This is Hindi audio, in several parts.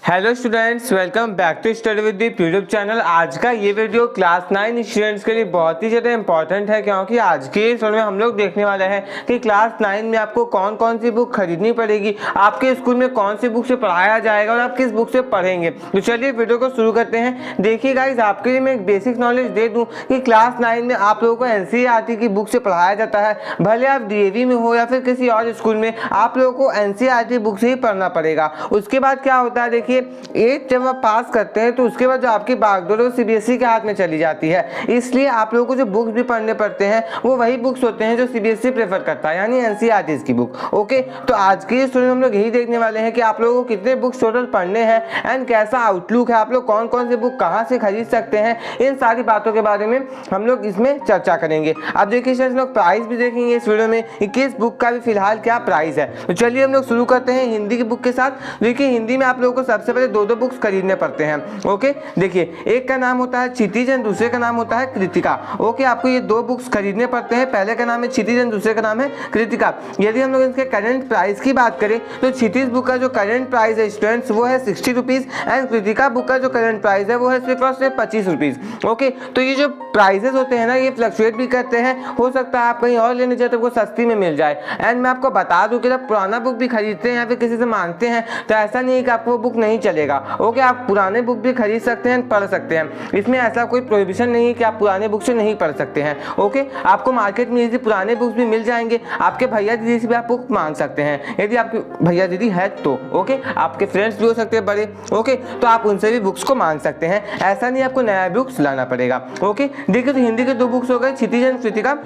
Hello students, welcome back to study with the YouTube channel. आज का ये वीडियो क्लास 9 स्टूडेंट्स के लिए बहुत ही ज़्यादा इंपॉर्टेंट है, क्योंकि आज के इस वीडियो में हम लोग देखने वाले हैं कि क्लास 9 में आपको कौन कौन सी बुक खरीदनी पड़ेगी, आपके स्कूल में कौन सी बुक से पढ़ाया जाएगा और आप किस बुक से पढ़ेंगे। तो चलिए वीडियो को शुरू करते हैं। देखिए गाइज, आपके लिए मैं एक बेसिक नॉलेज दे दूँ कि क्लास 9 में आप लोगों को एनसीईआरटी की बुक से पढ़ाया जाता है। भले आप डीएवी में हो या फिर किसी और स्कूल में, आप लोगों को एनसीईआरटी बुक से ही पढ़ना पड़ेगा। उसके बाद क्या होता है, देखिए 8 जब आप पास करते हैं तो उसके बाद जो आपकी बागडोर वो सीबीएसई के हाथ में चली जाती है। इसलिए आप लोगों को जो बुक्स भी पढ़ने पड़ते हैं वो वही बुक्स होते हैं जो सीबीएसई प्रेफर करता है, यानी एनसीईआरटी की बुक। ओके, तो आज की स्टोरी में हम लोग यही देखने वाले हैं कि आप लोगों को कितने बुक्स टोटल पढ़ने हैं एंड कैसा आउटलुक है, आप लोग कौन कौन से बुक कहाँ से खरीद सकते हैं। इन सारी बातों के बारे में हम लोग इसमें चर्चा करेंगे। अब देखिए हम लोग प्राइस भी देखेंगे इस वीडियो में कि किस बुक का भी फिलहाल क्या प्राइस है। तो चलिए हम लोग शुरू करते हैं हिंदी की बुक के साथ। देखिए हिंदी में आप लोगों को सबसे पहले दो बुक्स खरीदने पड़ते हैं। ओके, देखिए एक का नाम होता है क्षितिज एंड दूसरे का नाम होता है कृतिका। ओके, आपको ये दो बुक्स खरीदने पड़ते हैं। पहले का नाम है क्षितिज एंड दूसरे का नाम है कृतिका। यदि हम लोग इसके करंट प्राइस की बात करें तो क्षितिज बुक का जो करंट प्राइस है स्टूडेंट्स वो है 60 रुपीज एंड कृतिका बुक का जो करंट प्राइस है वो है सिर्फ और सिर्फ 25 रुपीज। ओके, तो ये जो प्राइसेस होते हैं ना, ये फ्लक्चुएट भी करते हैं। हो सकता है आप कहीं और लेने जाए तो वो सस्ती में मिल जाए। एंड मैं आपको बता दूं कि जब पुराना बुक भी खरीदते हैं या फिर किसी से मांगते हैं तो ऐसा नहीं है कि आपको वो बुक नहीं चलेगा। ओके, आप पुराने बुक भी खरीद सकते हैं, पढ़ सकते हैं। इसमें ऐसा कोई प्रोहिबिशन नहीं है कि आप पुराने बुक से नहीं पढ़ सकते हैं। ओके, आपको मार्केट में इजी पुराने बुक्स भी मिल जाएंगे। आपके भैया दीदी से भी आप बुक मांग सकते हैं यदि आपके भैया दीदी है तो। ओके, आपके फ्रेंड्स भी हो सकते हैं बड़े। ओके, तो आप उनसे भी बुक्स को मांग सकते हैं। ऐसा नहीं आपको नया बुक्स लाना पड़ेगा। ओके, देखिए तो हिंदी के दो बुक्स हो गए, क्षितिज एंड कृतिका।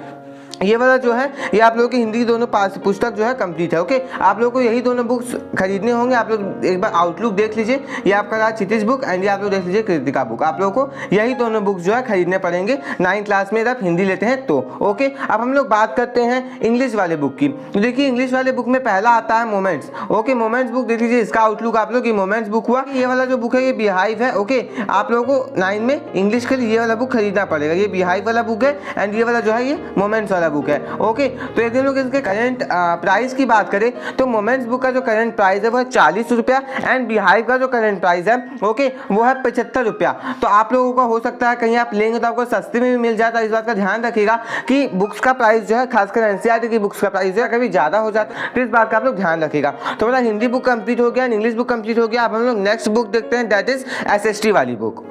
ये वाला जो है ये आप लोगों की हिंदी की दोनों पुस्तक जो है कंप्लीट है। ओके, आप लोगों को यही दोनों बुक्स खरीदने होंगे। आप लोग एक बार आउटलुक देख लीजिए, ये आपका रहा क्षितिज बुक एंड ये आप लोग देख लीजिए कृतिका बुक। आप लोगों को यही दोनों बुक्स जो है खरीदने पड़ेंगे 9th क्लास में, आप हिंदी लेते हैं तो। ओके, अब हम लोग बात करते हैं इंग्लिश वाले बुक की। तो देखिए इंग्लिश वाले बुक में पहला आता है मोमेंट्स। ओके, मोमेंट्स बुक देख लीजिए, इसका आउटलुक आप लोग मोमेंट्स बुक हुआ। ये वाला जो बुक है ये बिहाइव है। ओके, आप लोगों को 9 में इंग्लिश के लिए ये वाला बुक खरीदना पड़ेगा। ये बिहाइव वाला बुक है एंड ये वाला जो है ये मोमेंट्स वाला बुक है। ओके, तो यदि हम लोग इसके करंट प्राइस की बात करें तो मोमेंट्स बुक का जो करंट प्राइस है वो है 40 रुपया एंड बिहाइव का जो करंट प्राइस है ओके वो है 75 रुपया। तो आप लोगों का हो सकता है कहीं आप लेंगे तो आपको सस्ते में भी मिल जाता है। इस बात का ध्यान रखिएगा कि बुक्स का प्राइस जो है, खासकर एनसीईआरटी की बुक्स का प्राइस जो है कभी ज़्यादा हो जाता है, तो इस बात का आप लोग ध्यान रखिएगा। तो मेरा हिंदी बुक कंप्लीट हो गया, इंग्लिश बुक कंप्लीट हो गया। अब हम लोग नेक्स्ट बुक देखते हैं, दैट इज एसएसटी वाली बुक।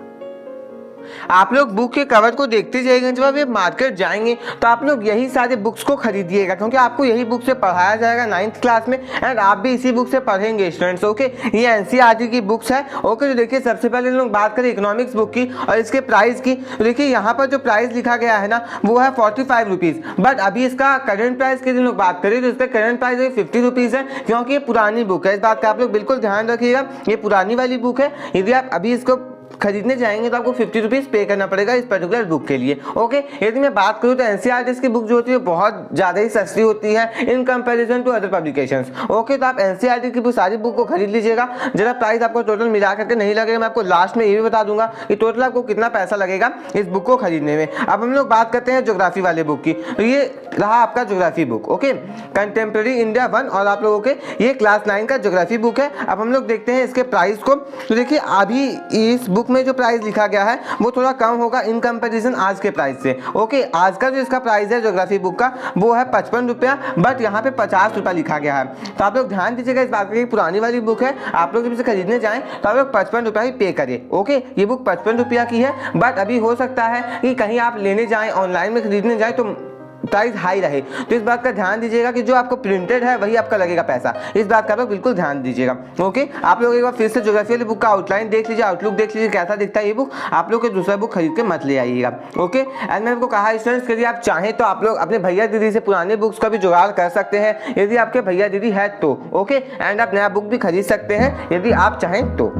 आप लोग बुक के कवर को देखते जाइएगा, जब आप ये मार्केट जाएंगे तो आप लोग यही सारे बुक्स को खरीदिएगा, क्योंकि आपको यही बुक से पढ़ाया जाएगा 9th क्लास में एंड आप भी इसी बुक से पढ़ेंगे स्टूडेंट्स। ओके, ये एनसीईआरटी की बुक्स है। ओके, तो देखिए सबसे पहले हम लोग बात करें इकोनॉमिक्स बुक की और इसके प्राइस की। तो देखिए यहाँ पर जो प्राइस लिखा गया है ना वो है 45 रुपीज़, बट अभी इसका करंट प्राइस की लोग बात करें तो इसका करंट प्राइस 50 रुपीज़ है, क्योंकि ये पुरानी बुक है। इस बात का आप लोग बिल्कुल ध्यान रखिएगा, ये पुरानी वाली बुक है। यदि आप अभी इसको खरीदने जाएंगे तो आपको 50 रुपीज़ पे करना पड़ेगा इस पर्टिकुलर बुक के लिए। ओके, यदि मैं बात करूँ तो एनसीईआरटी की बुक जो होती है बहुत ज़्यादा ही सस्ती होती है in comparison to other publications. Okay, तो आप एनसीईआरटी की सारी बुक को खरीद लीजिएगा। जरा प्राइस आपको टोटल मिला करके नहीं लगेगा, मैं आपको लास्ट में ये भी बता दूंगा कि टोटल आपको कितना पैसा लगेगा इस बुक को खरीदने में। अब हम लोग बात करते हैं ज्योग्राफी वाले बुक की। तो ये रहा आपका geography book. Okay, contemporary India 1 और आप लोगों के ये क्लास 9 का ज्योग्राफी बुक है। अब हम लोग देखते हैं इसके प्राइस को। तो देखिए अभी इस बुक में जो प्राइस लिखा गया है वो थोड़ा कम होगा इन कंपैरिजन आज के प्राइस से। ओके, आज का जो इसका प्राइस है ज्योग्राफी बुक का वो है 55 रुपया, बट यहाँ पे 50 रुपया लिखा गया है। तो आप लोग ध्यान दीजिएगा इस बात की, पुरानी वाली बुक है, आप लोग जब इसे खरीदने जाएं तो आप लोग 55 रुपया ही पे करें। ओके, ये बुक 55 रुपया की है, बट अभी हो सकता है कि कहीं आप लेने जाएं, ऑनलाइन में खरीदने जाएं तो प्राइस हाई रहे। तो इस बात का ध्यान दीजिएगा कि जो आपको प्रिंटेड है वही आपका लगेगा पैसा। इस बात का आप लोग बिल्कुल ध्यान दीजिएगा। ओके, आप लोग एक बार फिर से ज्योग्राफी वाली बुक का आउटलाइन देख लीजिए, आउटलुक देख लीजिए कैसा दिखता है ये बुक। आप लोग के दूसरा बुक खरीद के मत ले आइएगा। ओके, एंड मैंने आपको कहा स्टूडेंट्स यदि आप चाहें तो आप लोग अपने भैया दीदी से पुराने बुक्स का भी जुगाड़ कर सकते हैं यदि आपके भैया दीदी है तो। ओके, एंड आप नया बुक भी खरीद सकते हैं यदि आप चाहें तो।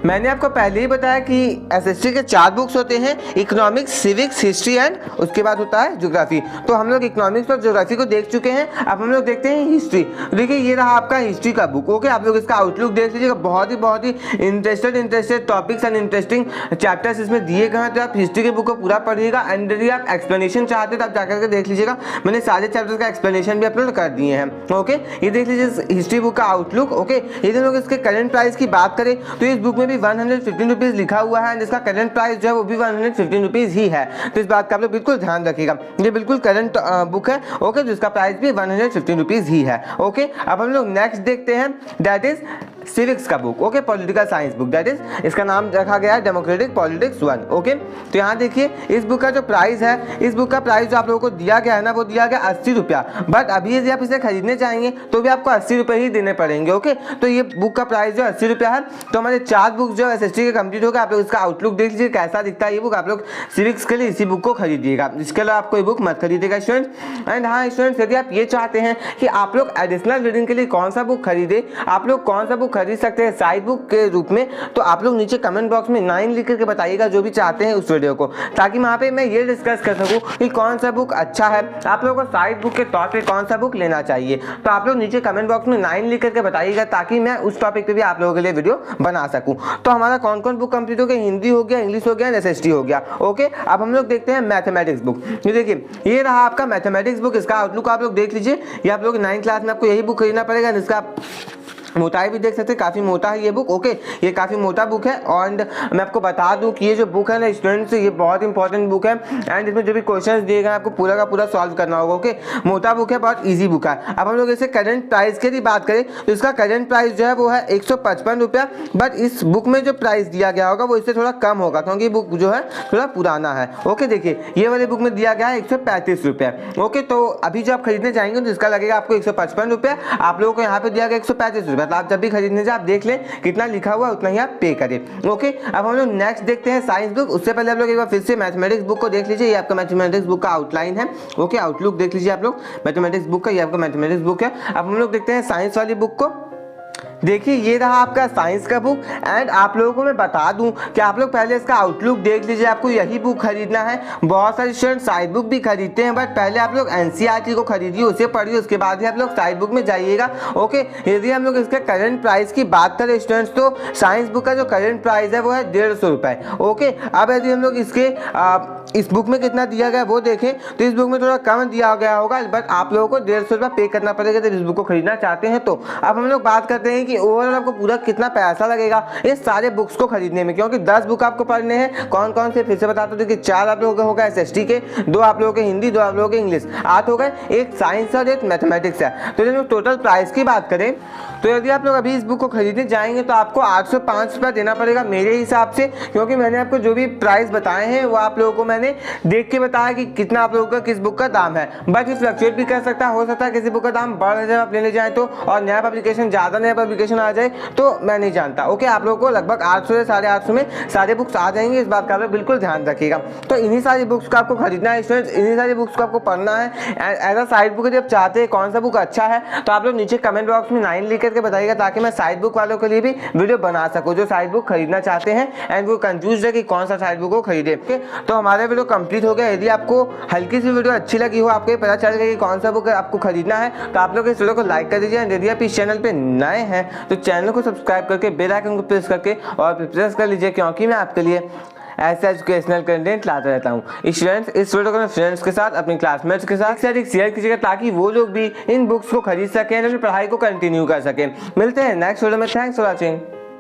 मैंने आपको पहले ही बताया कि एसएसटी के 4 बुक्स होते हैं, इकोनॉमिक्स, सिविक्स, हिस्ट्री एंड उसके बाद होता है ज्योग्राफी। तो हम लोग इकोनॉमिक्स और ज्योग्राफी को देख चुके हैं, अब हम लोग देखते हैं हिस्ट्री। देखिए ये रहा आपका हिस्ट्री का बुक। ओके, आप लोग इसका आउटलुक देख लीजिएगा, बहुत ही interested topics and interesting chapters इसमें दिए गए हैं। तो आप हिस्ट्री के बुक को पूरा पढ़िएगा एंड यदि आप एक्सप्लेनेशन चाहते हो तो आप जाकर के देख लीजिएगा, मैंने सारे चैप्टर्स का एक्सप्लेनेशन भी अपलोड कर दिए हैं। ओके, ये देख लीजिए हिस्ट्री बुक का आउटलुक। ओके, यदि हम लोग इसके करंट प्राइस की बात करें तो इस बुक में भी 115 रुपीज लिखा हुआ है, जिसका करंट प्राइस जो है वो भी 115 रुपीज ही है। तो इस बात का आप लोग बिल्कुल ध्यान रखिएगा, ये बिल्कुल करंट बुक है। ओके, जिसका प्राइस भी 115 रुपीज ही है। ओके, अब हम लोग नेक्स्ट देखते हैं, दैट इज सिविक्स का book. Okay, political science book, that is इसका नाम रखा गया है डेमोक्रेटिक पॉलिटिक्स 1। ओके, तो यहाँ देखिए इस बुक का जो प्राइस है, इस बुक का प्राइस जो आप लोगों को दिया गया है ना, वो दिया गया 80 रुपया। बट अभी यदि आप इसे खरीदने चाहेंगे तो भी आपको 80 रुपये ही देने पड़ेंगे। ओके, तो ये बुक का प्राइस जो 80 रुपया है। तो हमारे 4 बुक जो एसएसटी के कंप्लीट हो गए। आप लोग इसका आउटलुक देख लीजिए कैसा दिखता है ये बुक। आप लोग सिविक्स के लिए इसी बुक को खरीदिएगा, इसके अलावा आपको ये बुक मत खरीदिएगा स्टूडेंट्स। एंड हाँ स्टूडेंट्स, यदि आप ये चाहते हैं कि आप लोग एडिशनल रीडिंग के लिए कौन सा बुक खरीदे, आप लोग कौन सा बुक खरीद सकते हैं साइड बुक के रूप में, तो आप लोग नीचे कमेंट बॉक्स में 9 लिख करके बताइएगा जो भी चाहते हैं उस वीडियो को, ताकि वहाँ पे मैं ये डिस्कस कर सकूँ कि कौन सा बुक अच्छा है, आप लोगों को साइड बुक के तौर पे कौन सा बुक लेना चाहिए। तो आप लोग नीचे कमेंट बॉक्स में 9 लिख करके बताइएगा, ताकि मैं उस टॉपिक पे भी आप लोगों के लिए वीडियो बना सकूँ। तो हमारा कौन कौन बुक कंप्लीट हो गया, हिंदी हो गया, इंग्लिश हो गया, एसएसटी हो गया। ओके, अब हम लोग देखते हैं मैथमेटिक्स बुक। ये देखिए ये रहा आपका मैथमेटिक्स बुक, इसका आउटलुक आप लोग देख लीजिए। ये आप लोग 9th क्लास में आपको यही बुक खरीदना पड़ेगा, जिसका मोटाई भी देख सकते हैं, काफ़ी मोटा है ये बुक। ओके, ये काफ़ी मोटा बुक है। एंड मैं आपको बता दूं कि ये जो बुक है ना स्टूडेंट्स, ये बहुत इंपॉर्टेंट बुक है एंड इसमें जो भी क्वेश्चंस दिए गए आपको पूरा का पूरा सॉल्व करना होगा। ओके, मोटा बुक है, बहुत इजी बुक है। अब हम लोग इसे करंट प्राइस की बात करें तो इसका करंट प्राइस जो है वो है 155 रुपया। बट इस बुक में जो प्राइस दिया गया होगा वो इससे थोड़ा कम होगा, क्योंकि बुक जो है थोड़ा पुराना है। ओके, देखिए ये वाले बुक में दिया गया है 135 रुपया। ओके, तो अभी जो आप खरीदने जाएंगे तो इसका लगेगा आपको 155 रुपया, आप लोगों को यहाँ पे दिया गया 135 रुपया। तो आप जब भी खरीदने जाए आप देख लें कितना लिखा हुआ है, उतना ही आप पे करें। ओके, अब हम लोग नेक्स्ट देखते हैं साइंस बुक। उससे पहले आप लोग एक बार फिर से मैथमेटिक्स बुक को देख लीजिए, ये आपका मैथमेटिक्स बुक का आउटलाइन है। ओके, आउटलुक देख लीजिए आप लोग मैथमेटिक्स बुक का, ये आपका मैथमेटिक्स बुक है। अब हम लोग देखते हैं साइंस वाली बुक को। देखिए ये रहा आपका साइंस का बुक। एंड आप लोगों को मैं बता दूं कि आप लोग पहले इसका आउटलुक देख लीजिए, आपको यही बुक खरीदना है। बहुत सारे स्टूडेंट साइड बुक भी खरीदते हैं, बट पहले आप लोग एनसीईआरटी को खरीदिए, उसे पढ़िए, उसके बाद ही आप लोग साइड बुक में जाइएगा। ओके, यदि हम लोग इसके करंट प्राइस की बात करें स्टूडेंट्स, तो साइंस बुक का जो करंट प्राइस है वो है 150 रुपये। ओके, अब यदि हम लोग इसके इस बुक में कितना दिया गया वो देखें तो इस बुक में थोड़ा कम दिया गया होगा, बट आप लोगों को 150 रुपये पे करना पड़ेगा जब इस बुक को खरीदना चाहते हैं। तो अब हम लोग बात करते हैं कि ओवरऑल आपको पूरा कितना पैसा लगेगा इस सारे बुक्स को खरीदने में, क्योंकि 10 बुक आपको पढ़ने हैं। कौन कौन से फिर से बताता हूँ, देखिए 4 आप लोगों के होगा एसएसटी के, 2 आप लोगों के हिंदी, 2 आप लोगों के इंग्लिश, 8 हो गए, एक साइंस और एक मैथमेटिक्स है। तो जब टोटल प्राइस की बात करें तो यदि आप लोग अभी इस बुक को खरीदने जाएंगे तो आपको 805 रुपये देना पड़ेगा मेरे हिसाब से, क्योंकि मैंने आपको जो भी प्राइस बताए हैं वो आप लोगों को मैंने देख के बताया कि कितना आप लोगों का किस बुक का दाम है। बट ये फ्लक्चुएट भी कर सकता है, हो सकता है किसी बुक का दाम बढ़ जाए आप लेने जाए तो, और नया पब्लिकेशन ज़्यादा नया पब्लिकेशन आ जाए तो मैं नहीं जानता। ओके, आप लोगों को लगभग 800 से 850 में सारे बुक्स आ जाएंगे, इस बात का आप लोग बिल्कुल ध्यान रखिएगा। तो इन्हीं सारी बुक्स को आपको खरीदना है स्टूडेंट्स, इन्हीं सारी बुक्स को आपको पढ़ना है। एज अ साइड बुक जब चाहते हैं कौन सा बुक अच्छा है तो आप लोग नीचे कमेंट बॉक्स में 9 लिख करके बताइएगा, ताकि मैं साइड बुक वालों के लिए भी वीडियो बना सकूं जो साइड बुक खरीदना चाहते हैं एंड वो कंफ्यूज है कि कौन सा साइड बुक को खरीदे। तो हमारा वीडियो कंप्लीट हो गया। यदि आपको हल्की सी वीडियो अच्छी लगी हो, आपको पता चल गया कि कौन सा बुक आपको खरीदना है, तो आप लोग इस वीडियो को लाइक कर दीजिए। यदि आप इस चैनल पे नए हैं तो चैनल को सब्सक्राइब करके बेल आइकन को प्रेस करके और प्रेस कर लीजिए, क्योंकि मैं आपके लिए ऐसा एजुकेशनल कंटेंट लाता रहता हूँ। स्टूडेंट्स इस वीडियो को अपने फ्रेंड्स के साथ, अपने क्लासमेट्स के साथ शेयर कीजिएगा, ताकि वो लोग भी इन बुक्स को खरीद सकें और अपनी पढ़ाई को कंटिन्यू कर सकें। मिलते हैं नेक्स्ट वीडियो में। Thanks for watching.